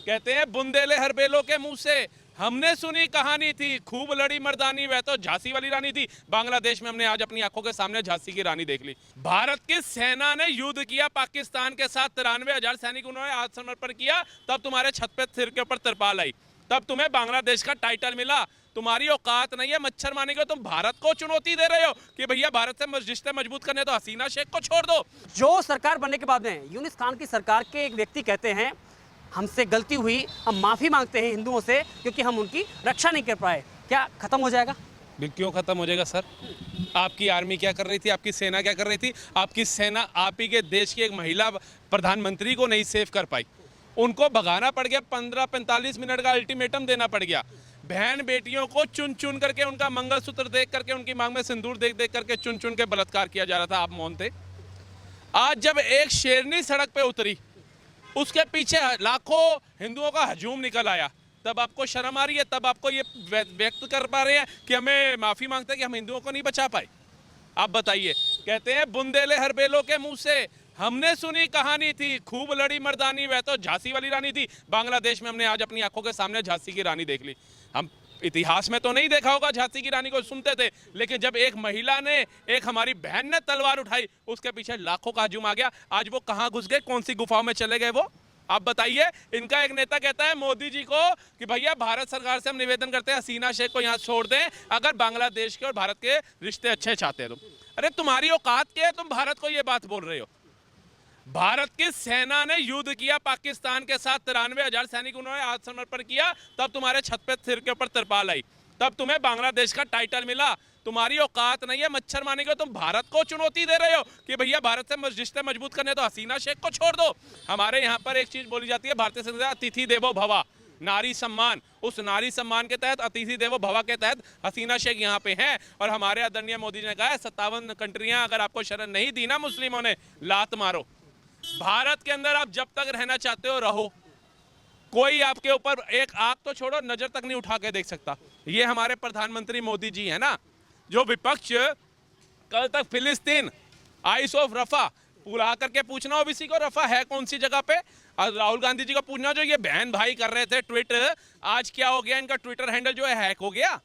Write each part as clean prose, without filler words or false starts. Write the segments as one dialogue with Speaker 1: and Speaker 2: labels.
Speaker 1: कहते हैं बुंदेले हर बेलों के मुंह से। हमने सुनी कहानी थी, खूब लड़ी मर्दानी, वह तो झांसी वाली रानी थी। बांग्लादेश में हमने आज अपनी आंखों के सामने झांसी की रानी देख ली। भारत की सेना ने युद्ध किया पाकिस्तान के साथ, 93,000 सैनिक उन्होंने आत्मसमर्पण किया। तब तुम्हारे छत पे सिर के ऊपर तिरपाल आई, तब तुम्हें बांग्लादेश का टाइटल मिला। तुम्हारी औकात नहीं है मच्छर मारने की। तुम भारत को चुनौती दे रहे हो कि भैया भारत से रिश्ते मजबूत करने तो हसीना शेख को छोड़ दो।
Speaker 2: जो सरकार बनने के बाद में यूनिस खान की सरकार के एक व्यक्ति कहते हैं हमसे गलती हुई, हम माफ़ी मांगते हैं हिंदुओं से क्योंकि हम उनकी रक्षा नहीं कर पाए। क्या खत्म हो जाएगा?
Speaker 1: क्यों खत्म हो जाएगा सर? आपकी आर्मी क्या कर रही थी? आपकी सेना क्या कर रही थी? आपकी सेना आप ही के देश की एक महिला प्रधानमंत्री को नहीं सेव कर पाई, उनको भगाना पड़ गया। 15-45 मिनट का अल्टीमेटम देना पड़ गया। बहन बेटियों को चुन चुन करके, उनका मंगलसूत्र देख करके, उनकी मांग में सिंदूर देख देख करके चुन चुन के बलात्कार किया जा रहा था। आप मौन थे। आज जब एक शेरनी सड़क पे उतरी, उसके पीछे लाखों हिंदुओं का हजूम निकल आया, तब आपको शर्म आ रही है? तब आपको ये व्यक्त कर पा रहे हैं कि हमें माफ़ी मांगते हैं कि हम हिंदुओं को नहीं बचा पाए? आप बताइए। कहते हैं बुंदेले हर बेलों के मुंह से। हमने सुनी कहानी थी, खूब लड़ी मर्दानी, वह तो झांसी वाली रानी थी। बांग्लादेश में हमने आज अपनी आंखों के सामने झांसी की रानी देख ली। हम इतिहास में तो नहीं देखा होगा झांसी की रानी को, सुनते थे, लेकिन जब एक महिला ने, एक हमारी बहन ने तलवार उठाई, उसके पीछे लाखों का हजूम आ गया। आज वो कहाँ घुस गए, कौन सी गुफाओं में चले गए वो? आप बताइए। इनका एक नेता कहता है मोदी जी को कि भैया भारत सरकार से हम निवेदन करते हैं हसीना शेख को यहाँ छोड़ दें अगर बांग्लादेश के और भारत के रिश्ते अच्छे चाहते हैं। तुम, अरे तुम्हारी औकात क्या है? तुम भारत को ये बात बोल रहे हो। भारत की सेना ने युद्ध किया पाकिस्तान के साथ, 93,000 सैनिक उन्होंने आत्मसमर्पण किया। तब तुम्हारे छत पे सिर के ऊपर तिरपाल आई, तब तुम्हें बांग्लादेश का टाइटल मिला। तुम्हारी औकात नहीं है मच्छर मारने की। तुम भारत को चुनौती दे रहे हो कि भैया भारत से रिश्ते मजबूत करने तो हसीना शेख को छोड़ दो। हमारे यहाँ पर एक चीज बोली जाती है, भारतीय संविधान अतिथि देवो भवा, नारी सम्मान। उस नारी सम्मान के तहत, अतिथि देवो भवा के तहत हसीना शेख यहाँ पे हैं। और हमारे आदरणीय मोदी जी ने कहा है 57 कंट्रियां अगर आपको शरण नहीं दी ना मुस्लिमों ने, लात मारो। भारत के अंदर आप जब तक रहना चाहते हो रहो, कोई आपके ऊपर एक आंख तो छोड़ो, नजर तक नहीं उठा के देख सकता। ये हमारे प्रधानमंत्री मोदी जी है ना, जो विपक्ष कल तक फिलिस्तीन, आइस ऑफ रफा बुला करके पूछना ओबीसी को रफा है कौन सी जगह पे, और राहुल गांधी जी को पूछना जो ये बहन भाई कर रहे थे ट्विटर, आज क्या हो गया? इनका ट्विटर हैंडल जो है हैक हो गया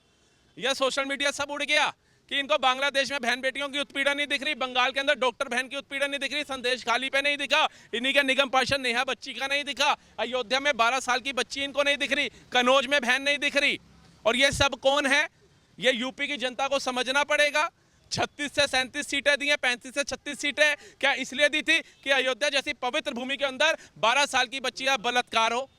Speaker 1: या सोशल मीडिया सब उड़ गया कि इनको बांग्लादेश में बहन बेटियों की उत्पीड़न नहीं दिख रही, बंगाल के अंदर डॉक्टर बहन की उत्पीड़न नहीं दिख रही, संदेश खाली पे नहीं दिखा, इन्हीं के निगम पार्षद नेहा बच्ची का नहीं दिखा, अयोध्या में 12 साल की बच्ची इनको नहीं दिख रही, कनौज में बहन नहीं दिख रही। और ये सब कौन है? ये यूपी की जनता को समझना पड़ेगा। 36 से 37 सीटें दी हैं, 35 से 36 सीटें क्या इसलिए दी थी कि अयोध्या जैसी पवित्र भूमि के अंदर 12 साल की बच्ची का बलात्कार हो,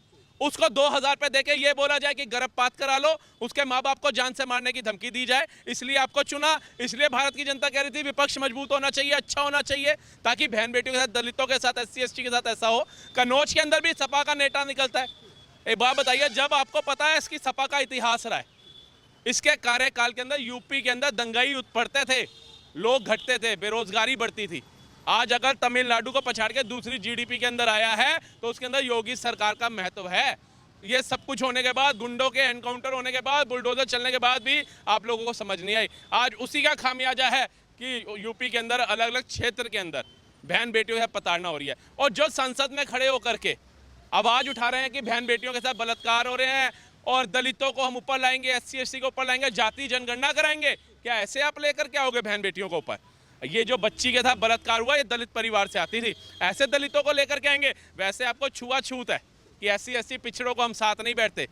Speaker 1: उसको 2,000 रुपये देके ये बोला जाए कि गर्भपात करा लो, उसके माँ बाप को जान से मारने की धमकी दी जाए, इसलिए आपको चुना। इसलिए भारत की जनता कह रही थी विपक्ष मजबूत होना चाहिए, अच्छा होना चाहिए, ताकि बहन बेटियों के साथ, दलितों के साथ, SC ST के साथ ऐसा हो। कनौज के अंदर भी सपा का नेता निकलता है। एक बात बताइए, जब आपको पता है इसकी सपा का इतिहास रहा है, इसके कार्यकाल के अंदर यूपी के अंदर दंगाई पड़ते थे, लोग घटते थे, बेरोजगारी बढ़ती थी। आज अगर तमिलनाडु को पछाड़ के दूसरी GDP के अंदर आया है तो उसके अंदर योगी सरकार का महत्व है। ये सब कुछ होने के बाद, गुंडों के एनकाउंटर होने के बाद, बुलडोजर चलने के बाद भी आप लोगों को समझ नहीं आई। आज उसी का खामियाजा है कि यूपी के अंदर अलग अलग क्षेत्र के अंदर बहन बेटियों से प्रताड़ना हो रही है। और जो संसद में खड़े होकर के आवाज़ उठा रहे हैं कि बहन बेटियों के साथ बलात्कार हो रहे हैं और दलितों को हम ऊपर लाएंगे, SC ST को ऊपर लाएंगे, जाति जनगणना कराएंगे, क्या ऐसे आप लेकर के आओगे बहन बेटियों को ऊपर? ये जो बच्ची के साथ बलात्कार हुआ ये दलित परिवार से आती थी, ऐसे दलितों को लेकर के आएंगे? वैसे आपको छुआछूत है कि SC ST पिछड़ों को हम साथ नहीं बैठते,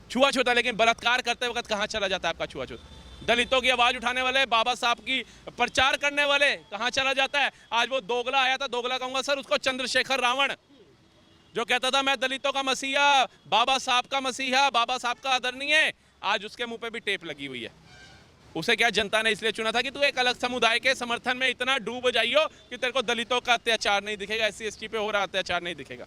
Speaker 1: छुआछूत है, लेकिन बलात्कार करते वक्त कहाँ चला जाता है आपका छुआछूत? दलितों की आवाज़ उठाने वाले, बाबा साहब की प्रचार करने वाले कहाँ चला जाता है? आज वो दोगला आया था, दोगला कहूँगा सर उसको, चंद्रशेखर रावण, जो कहता था मैं दलितों का मसीहा, बाबा साहब का मसीहा, बाबा साहब का आदरणीय है, आज उसके मुंह पे भी टेप लगी हुई है। उसे क्या जनता ने इसलिए चुना था कि तू एक अलग समुदाय के समर्थन में इतना डूब जाइयो कि तेरे को दलितों का अत्याचार नहीं दिखेगा, SC ST पे हो रहा अत्याचार नहीं दिखेगा।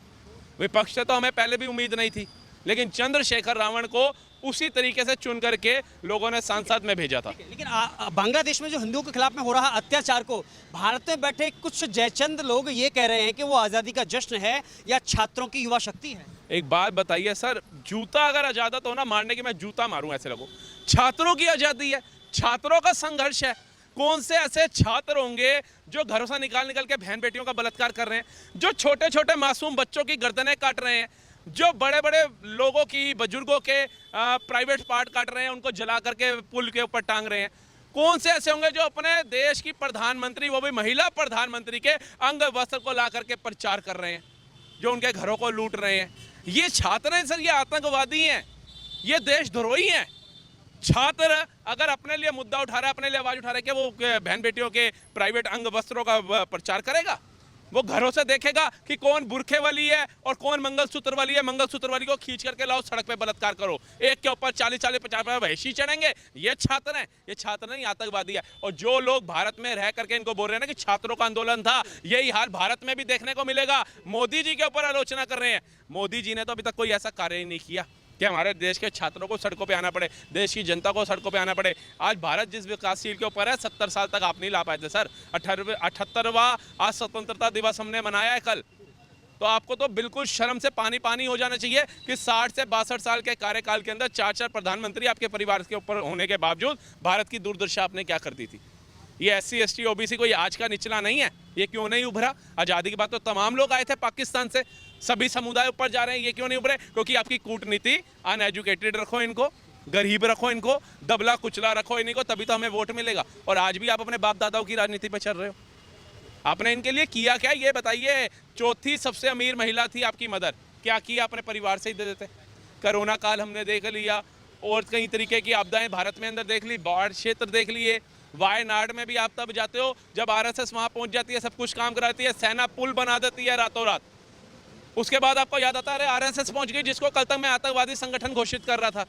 Speaker 1: विपक्ष से तो हमें पहले भी उम्मीद नहीं थी, लेकिन चंद्रशेखर रावण को उसी तरीके से चुन करके लोगों ने संसद में भेजा था।
Speaker 2: लेकिन बांग्लादेश में जो हिंदुओं के खिलाफ में हो रहा अत्याचार को भारत में बैठे कुछ जयचंद लोग ये कह रहे हैं कि वो आज़ादी का जश्न है या छात्रों की युवा शक्ति है।
Speaker 1: एक बात बताइए सर, जूता अगर आज़ाद हो ना मारने की, मैं जूता मारूं ऐसे लोगों। छात्रों की आज़ादी है, छात्रों का संघर्ष है। कौन से ऐसे छात्र होंगे जो घरों से निकाल के बहन बेटियों का बलात्कार कर रहे हैं, जो छोटे छोटे मासूम बच्चों की गर्दनें काट रहे हैं, जो बड़े बड़े लोगों की, बुजुर्गों के प्राइवेट पार्ट काट रहे हैं, उनको जला करके पुल के ऊपर टांग रहे हैं। कौन से ऐसे होंगे जो अपने देश की प्रधानमंत्री, वो भी महिला प्रधानमंत्री के अंग वस्त्र को ला करके प्रचार कर रहे हैं, जो उनके घरों को लूट रहे हैं? ये छात्र हैं सर, ये आतंकवादी हैं, ये देशद्रोही हैं। छात्र अगर अपने लिए मुद्दा उठा रहा है, अपने लिए आवाज उठा रहा है कि वो बहन बेटियों के प्राइवेट अंग वस्त्रों का प्रचार करेगा? वो घरों से देखेगा कि कौन बुरखे वाली है और कौन मंगलसूत्र वाली है। मंगलसूत्र वाली को खींच करके लाओ, सड़क पे बलात्कार करो, एक के ऊपर 40-40, 50 वहशी चढ़ेंगे। ये छात्र हैं, ये छात्र नहीं, आतंकवादी है। और जो लोग भारत में रह करके इनको बोल रहे हैं ना कि छात्रों का आंदोलन था, यही हाल भारत में भी देखने को मिलेगा। मोदी जी के ऊपर आलोचना कर रहे हैं। मोदी जी ने तो अभी तक कोई ऐसा कार्य ही नहीं किया कि हमारे देश के छात्रों को सड़कों पे आना पड़े, देश की जनता को सड़कों पे आना पड़े। आज भारत जिस विकासशील के ऊपर है, 70 साल तक आप नहीं ला पाए थे सर। 78वां आज स्वतंत्रता दिवस हमने मनाया है कल। तो आपको तो बिल्कुल शर्म से पानी पानी हो जाना चाहिए कि 60 से 62 साल के कार्यकाल के अंदर 4 प्रधानमंत्री आपके परिवार के ऊपर होने के बावजूद भारत की दूरदर्शा आपने क्या कर दी थी। ये SC ST OBC कोई आज का निचला नहीं है। ये क्यों नहीं उभरा? आज़ादी के बाद तो तमाम लोग आए थे पाकिस्तान से, सभी समुदाय ऊपर जा रहे हैं, ये क्यों नहीं उभरे? क्योंकि आपकी कूटनीति, अनएजुकेटेड रखो इनको, गरीब रखो इनको, दबला कुचला रखो इनको, तभी तो हमें वोट मिलेगा। और आज भी आप अपने बाप दादाओं की राजनीति पर चल रहे हो। आपने इनके लिए किया क्या, ये बताइए। चौथी सबसे अमीर महिला थी आपकी मदर, क्या किया? अपने परिवार से ही दे देते। कोरोना काल हमने देख लिया, और कई तरीके की आपदाएं भारत में अंदर देख ली, बाढ़ क्षेत्र देख लिए। वायनाड में भी आप तब जाते हो जब RSS वहाँ पहुँच जाती है, सब कुछ काम कराती है, सेना पुल बना देती है रातों रात। उसके बाद आपको याद आता है अरे RSS पहुँच गई, जिसको कल तक मैं आतंकवादी संगठन घोषित कर रहा था।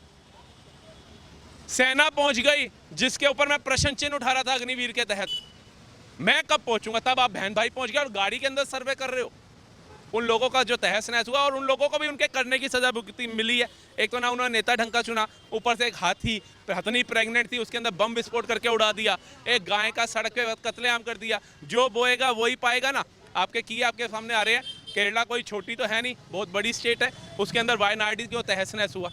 Speaker 1: सेना पहुँच गई, जिसके ऊपर मैं प्रश्न चिन्ह उठा रहा था अग्निवीर के तहत। मैं कब पहुँचूंगा? तब आप बहन भाई पहुँच गए और गाड़ी के अंदर सर्वे कर रहे हो। उन लोगों का जो तहस नहस हुआ, और उन लोगों को भी उनके करने की सजा भुगती मिली है। एक तो ना उन्होंने नेता ढंग का चुना, ऊपर से एक हाथी, हथनी प्रेग्नेंट थी, उसके अंदर बम विस्फोट करके उड़ा दिया। एक गाय का सड़क पे कत्लेआम कर दिया। जो बोएगा वही पाएगा ना। आपके किए आपके सामने आ रहे हैं। केरला कोई छोटी तो है नहीं, बहुत बड़ी स्टेट है, उसके अंदर वायनाड की तहस नहस हुआ,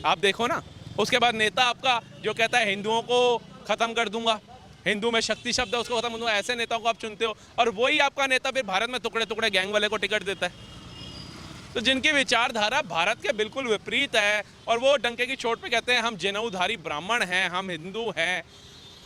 Speaker 1: आप देखो ना। उसके बाद नेता आपका जो कहता है हिंदुओं को ख़त्म कर दूंगा, हिंदू में शक्ति शब्द है, उसको खत्म कर दूंगा, ऐसे नेताओं को आप चुनते हो। और वही आपका नेता फिर भारत में टुकड़े टुकड़े गैंग वाले को टिकट देता है। तो जिनकी विचारधारा भारत के बिल्कुल विपरीत है, और वो डंके की चोट पे कहते हैं हम जनेऊधारी ब्राह्मण हैं, हम हिंदू हैं,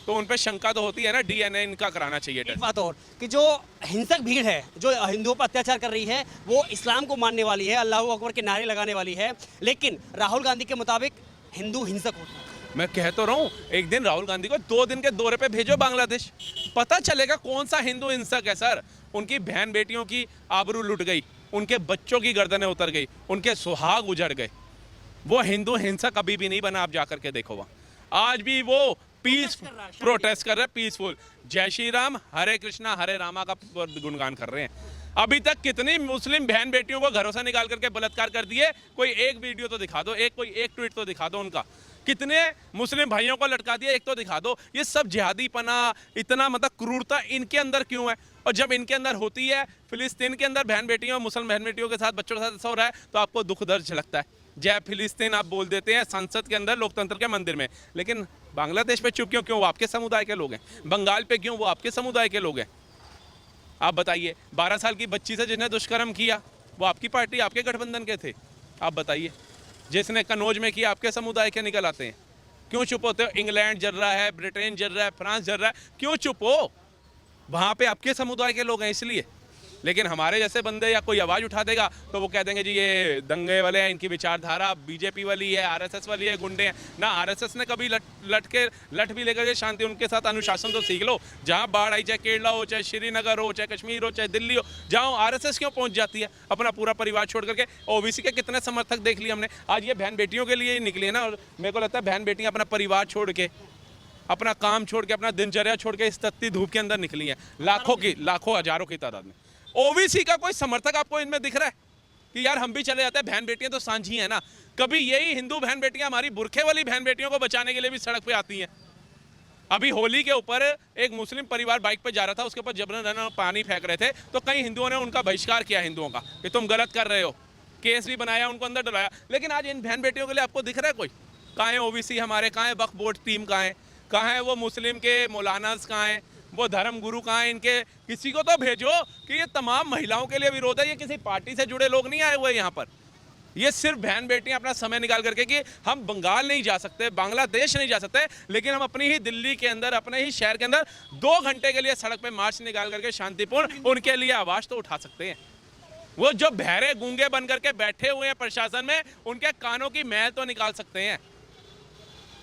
Speaker 1: तो उन पे शंका तो होती है ना। DNA इनका कराना चाहिए।
Speaker 2: एक बात और कि जो हिंसक भीड़ है जो हिंदुओं पर अत्याचार कर रही है, वो इस्लाम को मानने वाली है, अल्लाह अकबर के नारे लगाने वाली है, लेकिन राहुल गांधी के मुताबिक हिंदू हिंसक होता है।
Speaker 1: मैं कह तो रहा हूँ, एक दिन राहुल गांधी को 2 दिन के दौरे पे भेजो बांग्लादेश, पता चलेगा कौन सा हिंदू हिंसक है सर। उनकी बहन बेटियों की आबरू लुट गई, उनके बच्चों की गर्दनें उतर गई, उनके सुहाग उजड़ गए। वो हिंदू हिंसक अभी भी नहीं बना, आप जा करके देखो वहाँ। आज भी वो पीस प्रोटेस्ट कर रहे हैं, पीसफुल, जय श्री राम, हरे कृष्णा हरे रामा का गुणगान कर रहे हैं। अभी तक कितनी मुस्लिम बहन बेटियों को घरों से निकाल करके बलात्कार कर दिए? कोई एक वीडियो तो दिखा दो, कोई एक ट्वीट तो दिखा दो उनका। कितने मुस्लिम भाइयों को लटका दिया, एक तो दिखा दो। ये सब जिहादीपना, इतना मतलब क्रूरता इनके अंदर क्यों है? और जब इनके अंदर होती है, फिलिस्तीन के अंदर बहन बेटियों, मुस्लिम बहन बेटियों के साथ, बच्चों के साथ ऐसा हो रहा है, तो आपको दुख दर्द झलकता है। जय फिलिस्तीन आप बोल देते हैं संसद के अंदर, लोकतंत्र के मंदिर में, लेकिन बांग्लादेश पे चुप क्यों? वो आपके समुदाय के लोग हैं। बंगाल पे क्यों? वो आपके समुदाय के लोग हैं। आप बताइए, 12 साल की बच्ची से जिसने दुष्कर्म किया, वो आपकी पार्टी, आपके गठबंधन के थे। आप बताइए, जिसने कनौज में किया, आपके समुदाय के निकल आते हैं। क्यों चुप होते हो? इंग्लैंड जल रहा है, ब्रिटेन जल रहा है, फ्रांस जल रहा है, क्यों चुप हो? वहाँ पे आपके समुदाय के लोग हैं इसलिए। लेकिन हमारे जैसे बंदे या कोई आवाज़ उठा देगा तो वो कह देंगे जी ये दंगे वाले हैं, इनकी विचारधारा BJP वाली है, RSS वाली है, गुंडे हैं ना। RSS ने कभी लट भी लेकर के शांति, उनके साथ अनुशासन तो सीख लो। जहाँ बाढ़ आई, चाहे केरला हो, चाहे श्रीनगर हो, चाहे कश्मीर हो, चाहे दिल्ली हो, जहाँ RSS क्यों पहुँच जाती है अपना पूरा परिवार छोड़ करके? OBC के कितने समर्थक देख लिए हमने। आज ये बहन बेटियों के लिए ही निकली है ना। और मेरे को लगता है बहन बेटियाँ अपना परिवार छोड़ के, अपना काम छोड़ के, अपना दिनचर्या छोड़ के इस तत्ती धूप के अंदर निकली है, लाखों हजारों की तादाद में। OBC का कोई समर्थक आपको इनमें दिख रहा है कि यार हम भी चले जाते हैं? बहन बेटियां तो सांझी हैं ना। कभी यही हिंदू बहन बेटियां हमारी बुरखे वाली बहन बेटियों को बचाने के लिए भी सड़क पे आती हैं। अभी होली के ऊपर एक मुस्लिम परिवार बाइक पे जा रहा था, उसके ऊपर जबरन पानी फेंक रहे थे, तो कई हिंदुओं ने उनका बहिष्कार किया, हिंदुओं का, कि तुम गलत कर रहे हो, केस भी बनाया, उनको अंदर डलाया। लेकिन आज इन बहन बेटियों के लिए आपको दिख रहा है कोई? कहाँ है OBC हमारे? कहाँ है वक्फ बोर्ड टीम? कहाँ है वो मुस्लिम के मौलानास? कहाँ है वो धर्म गुरु? कहाँ है इनके? किसी को तो भेजो कि ये तमाम महिलाओं के लिए विरोध है। ये किसी पार्टी से जुड़े लोग नहीं आए हुए यहाँ पर, ये सिर्फ बहन बेटियां अपना समय निकाल करके कि हम बंगाल नहीं जा सकते, बांग्लादेश नहीं जा सकते, लेकिन हम अपनी ही दिल्ली के अंदर, अपने ही शहर के अंदर 2 घंटे के लिए सड़क पे मार्च निकाल करके शांतिपूर्ण उनके लिए आवाज़ तो उठा सकते हैं। वो जो बहरे गूंगे बन करके बैठे हुए हैं प्रशासन में, उनके कानों की मैल तो निकाल सकते हैं।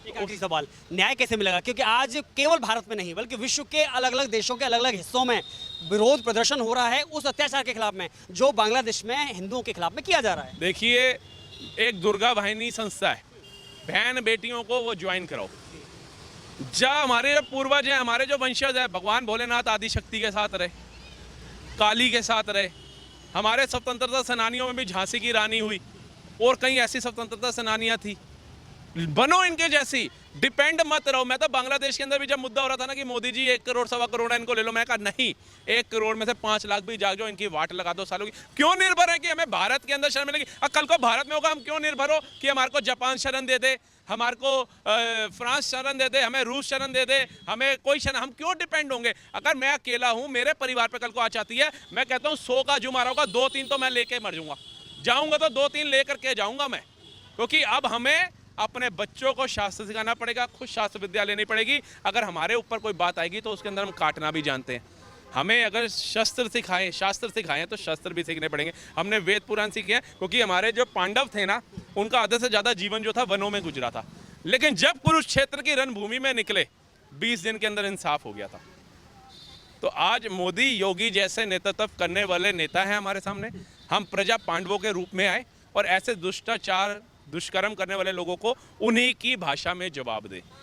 Speaker 2: एक आखिरी सवाल, न्याय कैसे मिलेगा? क्योंकि आज केवल भारत में नहीं बल्कि विश्व के अलग अलग देशों के अलग अलग हिस्सों में विरोध प्रदर्शन हो रहा है उस अत्याचार के खिलाफ में जो बांग्लादेश में हिंदुओं के खिलाफ में किया जा रहा है।
Speaker 1: देखिए, एक दुर्गा वाहिनी संस्था है, बहन बेटियों को वो ज्वाइन कराओ। जब हमारे जो पूर्वज हैं, हमारे जो वंशज हैं, भगवान भोलेनाथ आदिशक्ति के साथ रहे, काली के साथ रहे। हमारे स्वतंत्रता सेनानियों में भी झांसी की रानी हुई और कई ऐसी स्वतंत्रता सेनानियां थी। बनो इनके जैसी, डिपेंड मत रहो। मैं तो बांग्लादेश के अंदर भी जब मुद्दा हो रहा था ना कि मोदी जी 1 करोड़ 1.25 करोड़ है, इनको ले लो, मैं कहा नहीं, 1 करोड़ में से 5 लाख भी जाग जाओ, इनकी वाट लगा दो सालों की। क्यों निर्भर है कि हमें भारत के अंदर शरण मिलेगी? कल को भारत में होगा, हम क्यों निर्भर हो कि हमारे को जापान शरण दे दे, हमारे को फ्रांस शरण दे दे, हमें रूस शरण दे दे, हमें कोई शरण, हम क्यों डिपेंड होंगे? अगर मैं अकेला हूँ, मेरे परिवार पे कल को आ जाती है, मैं कहता हूँ 100 का जुर्माना होगा, 2-3 तो मैं लेके मर जाऊंगा तो 2-3 लेकर के जाऊंगा मैं, क्योंकि अब हमें अपने बच्चों को शास्त्र सिखाना पड़ेगा, खुद शास्त्र विद्या लेनी पड़ेगी। अगर हमारे ऊपर कोई बात आएगी तो उसके अंदर हम काटना भी जानते हैं। हमें अगर शास्त्र सिखाएं तो शस्त्र भी सीखने पड़ेंगे। हमने वेद पुराण सीखे हैं, क्योंकि हमारे जो पांडव थे ना, उनका आधे से ज़्यादा जीवन जो था वनों में गुजरा था, लेकिन जब कुरुक्षेत्र की रणभूमि में निकले 20 दिन के अंदर इंसाफ हो गया था। तो आज मोदी योगी जैसे नेतृत्व करने वाले नेता हैं हमारे सामने। हम प्रजा पांडवों के रूप में आए और ऐसे दुष्टाचार दुष्कर्म करने वाले लोगों को उन्हीं की भाषा में जवाब दें।